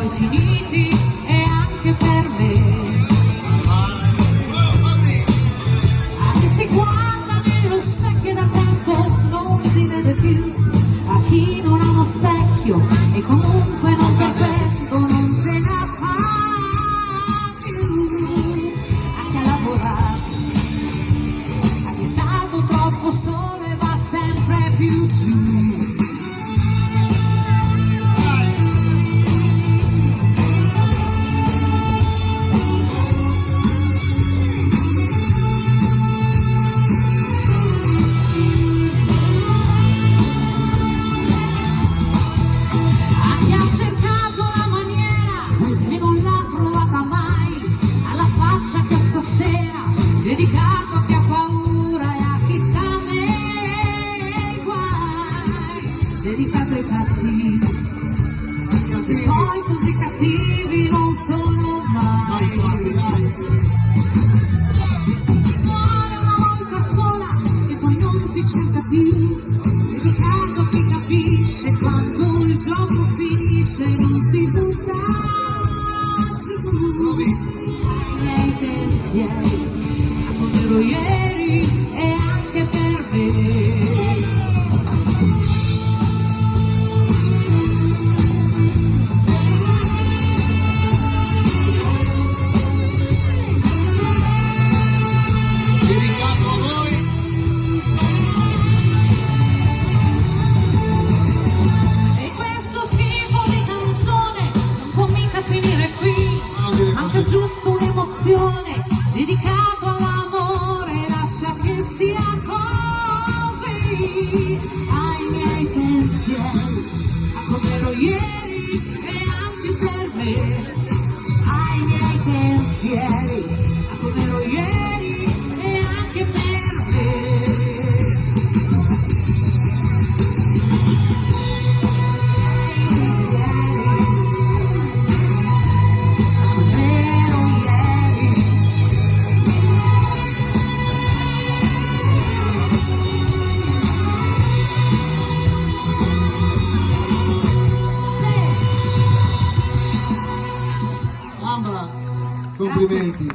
poi finiti e anche per me. A chi si guarda nello specchio da tempo non si vede più, a chi non ha uno specchio e comunque non per questo non ce la fa più, a chi ha lavorato, a chi è stato troppo solo e va sempre più giù. Che stasera dedicato a chi ha paura e a chi sta nei guai, dedicato ai cattivi, poi così cattivi non sono mai. Muore una volta sola e poi non ti cerca più, dedicato a chi capisce quando il gioco finisce e non si butta giù. Come ero ieri e anche per me. Dedicato a voi. E questo schifo di canzone non può mica finire qui, manca giusto un'emozione, dedicato all'amore, lascia che sia così, ai miei pensieri, a come ero ieri e anche per me, ai miei pensieri, a come ero ieri e anche per me. Complimenti.